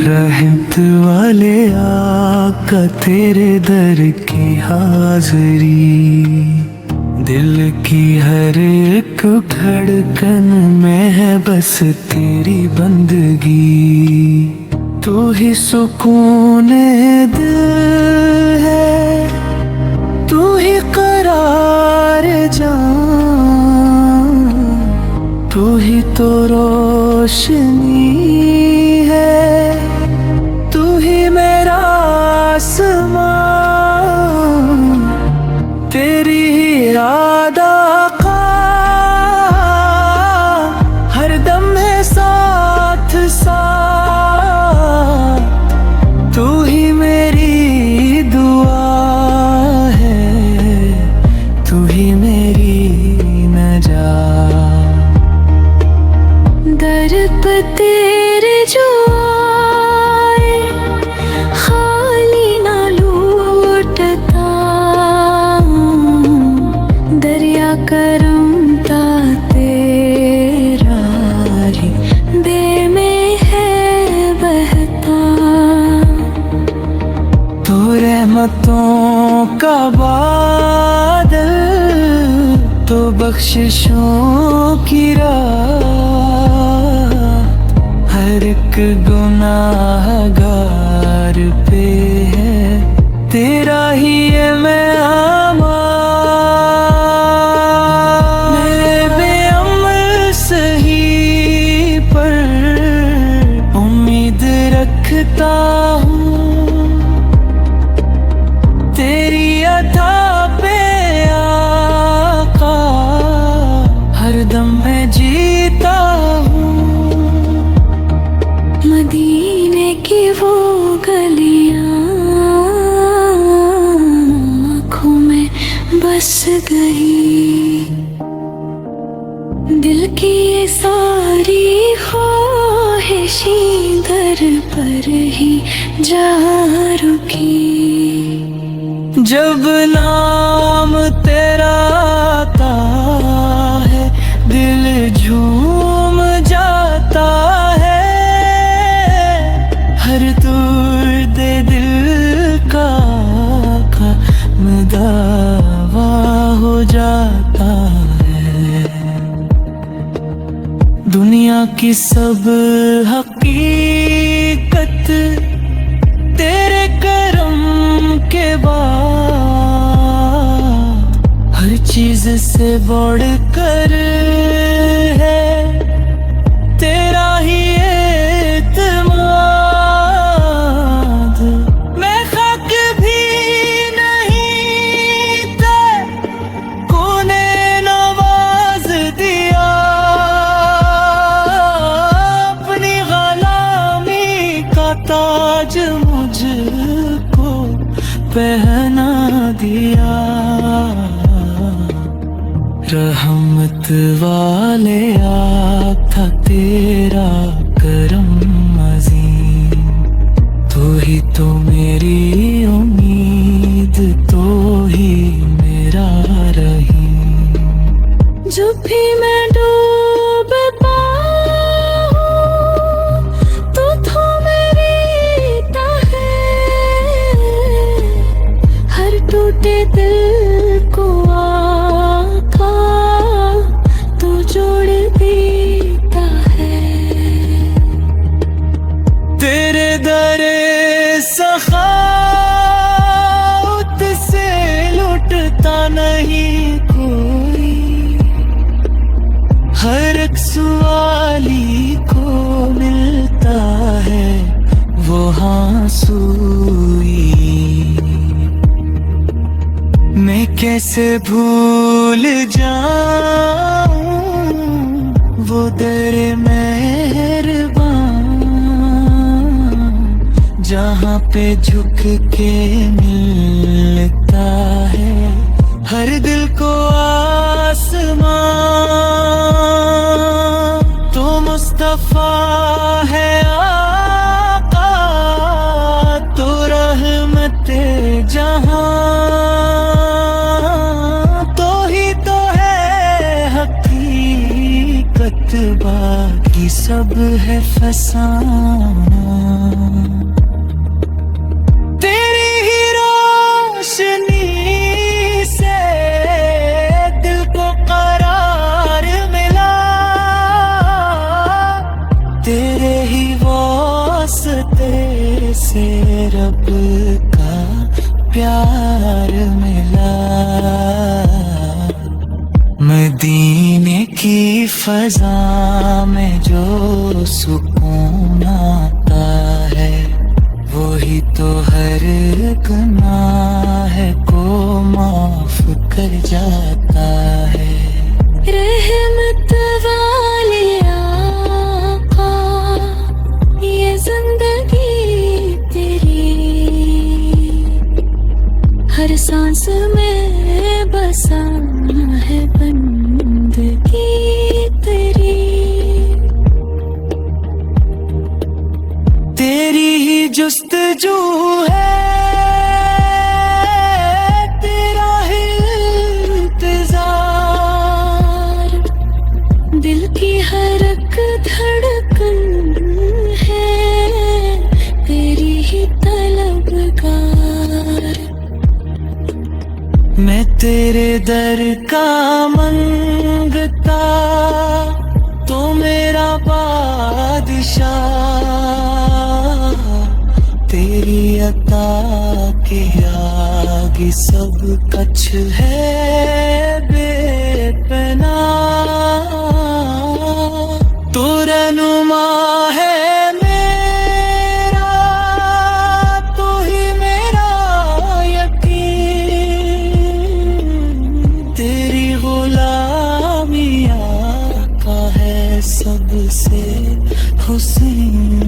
रहमत वाले आका तेरे दर की हाज़री, दिल की हर एक धड़कन में है बस तेरी बंदगी। तू ही सुकून दिल है, तू ही करार जान, तू ही तो रोशनी है, तू ही मेरा आसमां, तेरी ही याद आका हर दम है साथ साथ। तू ही मेरी दुआ है, तू ही मेरी नजात। दर पे तेरे जो आए खाली ना लूटता, दरिया करमता तेरा ही दे में है बहता। तू रहमतों का बादल, तो बख्शिशों की राह, हर एक गुनाहगार पे है तेरा ही है मैं आमान। मेरे बेअमल सही पर उम्मीद रखता हूँ, तेरी अता पे आका हर दम मैं जीता हूँ। मदीने की वो गलियां आँखों में बस गई, दिल की ये सारी ख्वाहिशें दर पर ही जा रुकी। जब नाम तेरा आता है दिल झूम जाता है, हर दर्द दिल का दावा हो जाता है। दुनिया की सब हकीकत तेरे करम के बाद हर चीज से बढ़कर है तेरा ही एतमाद। मैं खाक भी नहीं थे तूने नवाज दिया, अपनी गुलामी का ताज मुझको पहना दिया। रहमत वाले आका तेरा करम अज़ीम, तू ही तो मेरी उम्मीद, तो ही मेरा रहीम। जब भी मैं डूबता हूँ तो मेरी है, हर टूटे दिल को आका तू जोड़ देता है। तेरे दरे सखावत से लुटता नहीं कोई, हर एक सवाली को मिलता है वो हाँसूई। मैं कैसे भूल जाऊं वो दर मेहरबान, जहाँ पे झुक के मिलता है हर दिल को आसमान। वफा है आका, तो रहमते जहां, तो ही तो है हकीकत, बाकी सब है फसाना। तेरी ही रोशनी से दिल को करार मिला, तेरे ही वास्ते से रब का प्यार मिला। मदीने की फजा में जो सुकून आता है, वही तो हर गुनाह को माफ कर जाता है। रहमत वाले आका, ये जिंदगी तेरी, हर सांस में बसा है बंदगी तेरी। तेरी ही जुस्तजू है, तेरा ही इंतजार, दिल की हर एक धड़कन है तेरी ही तलबगार। मैं तेरे दर का मंगता, तो मेरा बादशाह, तेरी अता के आगे सब कुछ है बेपनाह। तू रहनुमा है मेरा, तू ही मेरा यकीन, तेरी गुलामी आका है सबसे हुस्न।